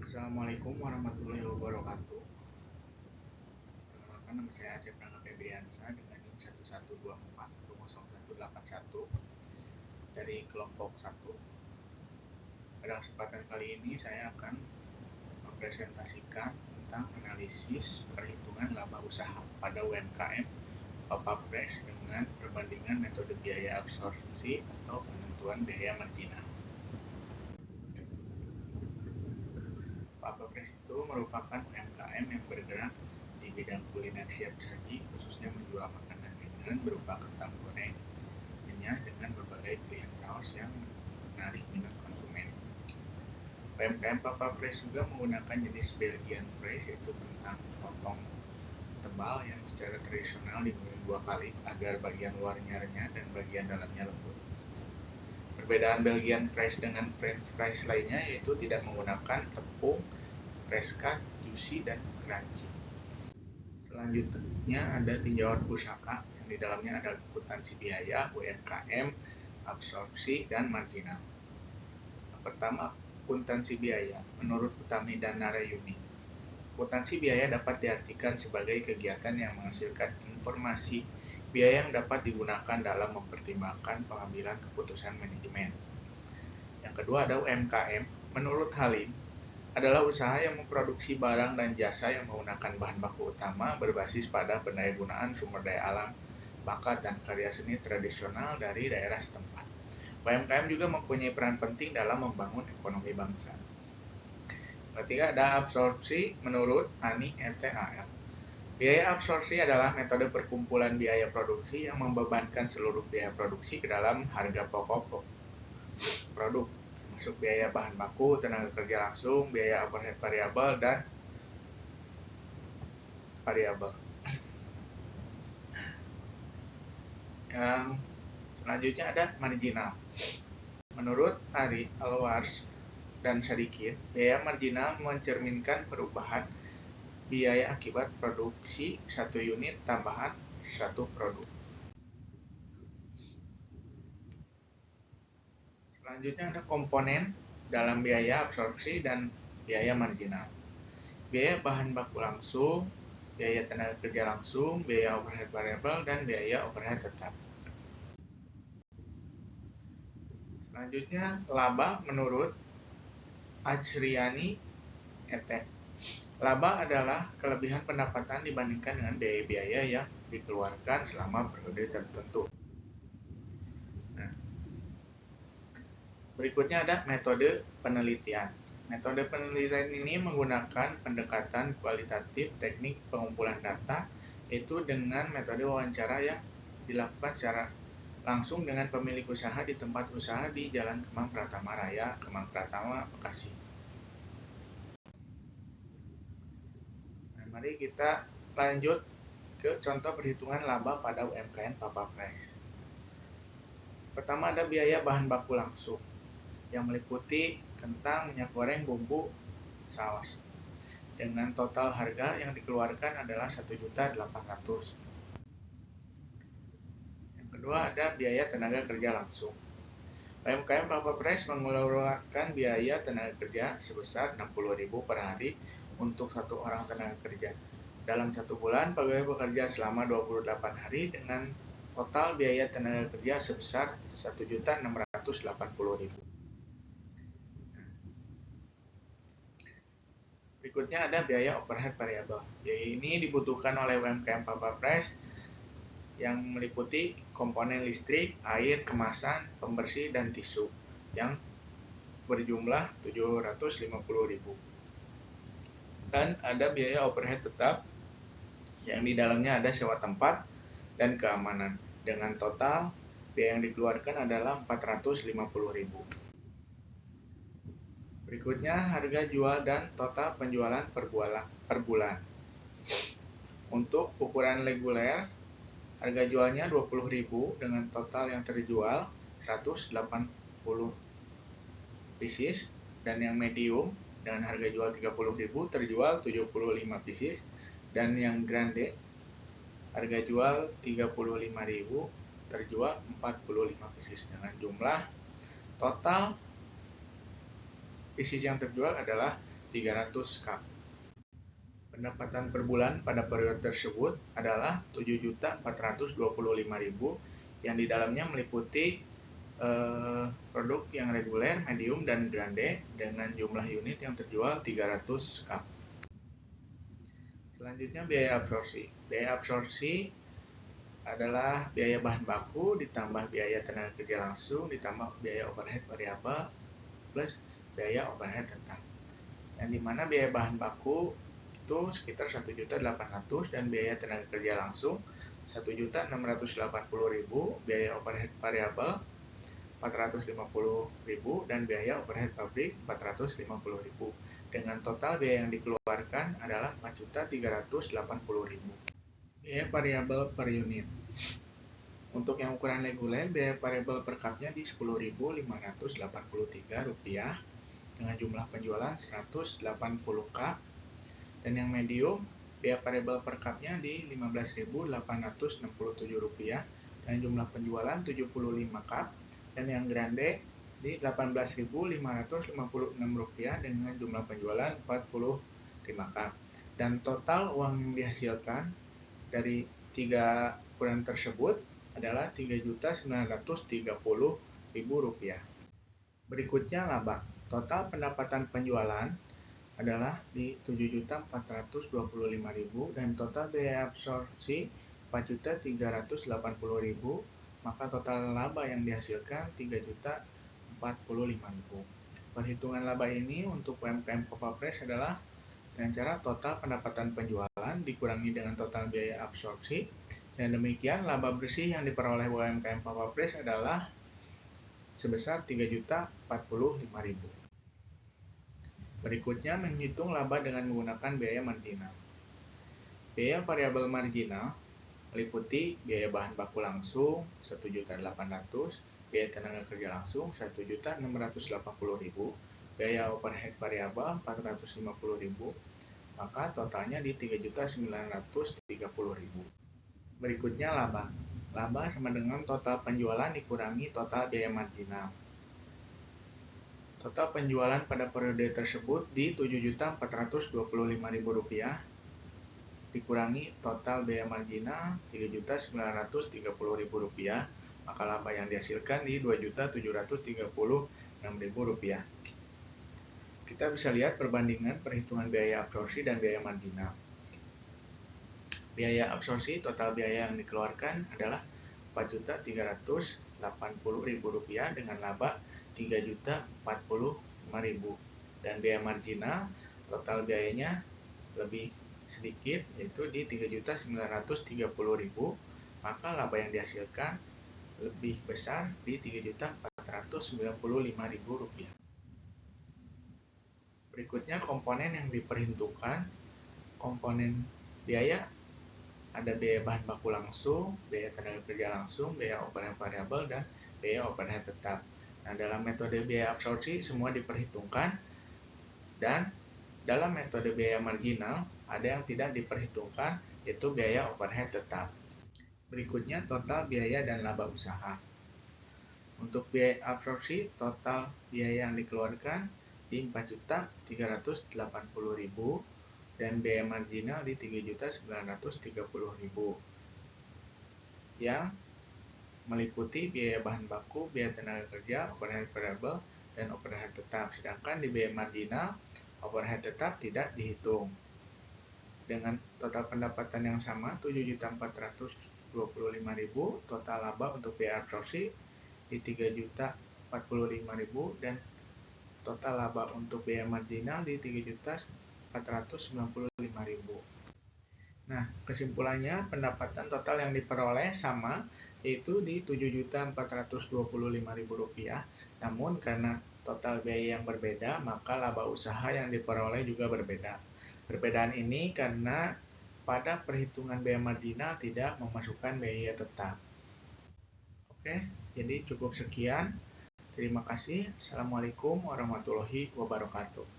Assalamualaikum warahmatullahi wabarakatuh. Perkenalkan, nama saya Acep Rangga Febriansa dengan NIM 112410181 dari kelompok 1. Pada kesempatan kali ini saya akan mempresentasikan tentang analisis perhitungan laba usaha pada UMKM Papapres dengan perbandingan metode biaya absorpsi atau penentuan biaya marginal. Papapres itu merupakan UMKM yang bergerak di bidang kuliner siap saji, khususnya menjual makanan ringan berupa kentang goreng renyah dengan berbagai pilihan saus yang menarik minat konsumen. UMKM Papapres juga menggunakan jenis Belgian press, yaitu kentang potong tebal yang secara tradisional digoreng 2 kali agar bagian luarnya renyah dan bagian dalamnya lembut. Perbedaan Belgian press dengan French press lainnya yaitu tidak menggunakan tepung, fresh cut, juicy, dan crunchy. Selanjutnya ada tinjauan pusaka yang di dalamnya ada akuntansi biaya, UMKM, absorpsi, dan marginal. Pertama, akuntansi biaya. Menurut Utami dan Narayuni, akuntansi biaya dapat diartikan sebagai kegiatan yang menghasilkan informasi biaya yang dapat digunakan dalam mempertimbangkan pengambilan keputusan manajemen. Yang kedua ada UMKM. Menurut Halim, adalah usaha yang memproduksi barang dan jasa yang menggunakan bahan baku utama berbasis pada pendayagunaan sumber daya alam, bakat, dan karya seni tradisional dari daerah setempat. UMKM juga mempunyai peran penting dalam membangun ekonomi bangsa. Ketiga ada absorpsi menurut Ani ETAL. Biaya absorpsi adalah metode perkumpulan biaya produksi yang membebankan seluruh biaya produksi ke dalam harga pokok produk, termasuk biaya bahan baku, tenaga kerja langsung, biaya overhead variabel, dan variabel. Yang selanjutnya ada marginal. Menurut Ari Alwars dan Sadikin, biaya marginal mencerminkan perubahan biaya akibat produksi satu unit tambahan satu produk. Selanjutnya ada komponen dalam biaya absorpsi dan biaya marginal. Biaya bahan baku langsung, biaya tenaga kerja langsung, biaya overhead variabel, dan biaya overhead tetap. Selanjutnya laba menurut Achriani et. Laba adalah kelebihan pendapatan dibandingkan dengan biaya-biaya yang dikeluarkan selama periode tertentu. Nah, berikutnya ada metode penelitian. Metode penelitian ini menggunakan pendekatan kualitatif teknik pengumpulan data, yaitu dengan metode wawancara yang dilakukan secara langsung dengan pemilik usaha di tempat usaha di Jalan Kemang Pratama Raya, Kemang Pratama, Bekasi. Nah, mari kita lanjut ke contoh perhitungan laba pada UMKM Papapres. Pertama ada biaya bahan baku langsung yang meliputi kentang, minyak goreng, bumbu, saus. Dengan total harga yang dikeluarkan adalah 1.800.000. Yang kedua ada biaya tenaga kerja langsung. UMKM Papapres mengeluarkan biaya tenaga kerja sebesar 60.000 per hari untuk satu orang tenaga kerja. Dalam satu bulan, pegawai bekerja selama 28 hari dengan total biaya tenaga kerja sebesar 1.680.000. Berikutnya ada biaya overhead variabel. Biaya ini dibutuhkan oleh UMKM Papapres yang meliputi komponen listrik, air, kemasan, pembersih, dan tisu yang berjumlah 750.000. Dan ada biaya overhead tetap yang di dalamnya ada sewa tempat dan keamanan. Dengan total biaya yang dikeluarkan adalah 450.000. Berikutnya harga jual dan total penjualan per bulan. Untuk ukuran reguler, harga jualnya 20.000 dengan total yang terjual 180 pieces, dan yang medium dengan harga jual 30.000 terjual 75 pieces, dan yang grande harga jual 35.000 terjual 45 pieces. Dengan jumlah total pieces yang terjual adalah 300 cup. Pendapatan per bulan pada periode tersebut adalah 7.425.000 yang di dalamnya meliputi produk yang reguler, medium, dan grande dengan jumlah unit yang terjual 300 cup. Selanjutnya biaya absorpsi. Biaya absorpsi adalah biaya bahan baku ditambah biaya tenaga kerja langsung ditambah biaya overhead variabel plus biaya overhead tetap. Yang dimana biaya bahan baku itu sekitar 1.800.000 dan biaya tenaga kerja langsung 1.680.000, biaya overhead variabel 450.000 dan biaya overhead pabrik 450.000. Dengan total biaya yang dikeluarkan adalah 4.380.000. Biaya variabel per unit. Untuk yang ukuran reguler, biaya variabel per cupnya di Rp10.583 dengan jumlah penjualan 180 cup. Dan yang medium, biaya variabel per cupnya di Rp15.867 dengan jumlah penjualan 75 cup. Dan yang grande di Rp18.556 dengan jumlah penjualan 45 cup. Dan total uang yang dihasilkan dari 3 ukuran tersebut adalah Rp3.930.000. Berikutnya laba. Total pendapatan penjualan adalah di Rp7.425.000 dan total biaya absorpsi Rp4.380.000, maka total laba yang dihasilkan Rp3.045.000. Perhitungan laba ini untuk UMKM Copapres adalah dengan cara total pendapatan penjualan dikurangi dengan total biaya absorpsi, dan demikian laba bersih yang diperoleh UMKM Copapres adalah sebesar Rp3.045.000. Berikutnya menghitung laba dengan menggunakan biaya marginal. Biaya variabel marginal meliputi biaya bahan baku langsung 1.800.000, biaya tenaga kerja langsung 1.680.000, biaya overhead variabel 450.000, maka totalnya di 3.930.000. Berikutnya laba. Laba sama dengan total penjualan dikurangi total biaya marginal. Total penjualan pada periode tersebut di Rp7.425.000 dikurangi total biaya marginal Rp3.930.000, maka laba yang dihasilkan di Rp2.736.000. Kita bisa lihat perbandingan perhitungan biaya absorpsi dan biaya marginal. Biaya absorpsi total biaya yang dikeluarkan adalah Rp4.380.000 dengan laba Rp3.045.000, dan biaya marginal total biayanya lebih sedikit yaitu di Rp3.930.000, maka laba yang dihasilkan lebih besar di Rp3.495.000. Berikutnya komponen yang diperhitungkan. Komponen biaya ada biaya bahan baku langsung, biaya tenaga kerja langsung, biaya overhead variabel, dan biaya overhead tetap. Nah, dalam metode biaya absorpsi semua diperhitungkan, dan dalam metode biaya marginal ada yang tidak diperhitungkan, yaitu biaya overhead tetap. Berikutnya total biaya dan laba usaha. Untuk biaya absorpsi, total biaya yang dikeluarkan di Rp4.380.000 dan biaya marginal di Rp3.930.000 yang meliputi biaya bahan baku, biaya tenaga kerja, overhead variabel, dan overhead tetap. Sedangkan di biaya marginal, overhead tetap tidak dihitung. Dengan total pendapatan yang sama, Rp7.425.000, total laba untuk biaya absorpsi di Rp3.045.000 dan total laba untuk biaya marginal di Rp3.495.000. Nah, kesimpulannya pendapatan total yang diperoleh sama, yaitu di Rp7.425.000. Namun karena total biaya yang berbeda, maka laba usaha yang diperoleh juga berbeda. Perbedaan ini karena pada perhitungan biaya marginal tidak memasukkan biaya tetap. Oke, jadi cukup sekian. Terima kasih. Assalamualaikum warahmatullahi wabarakatuh.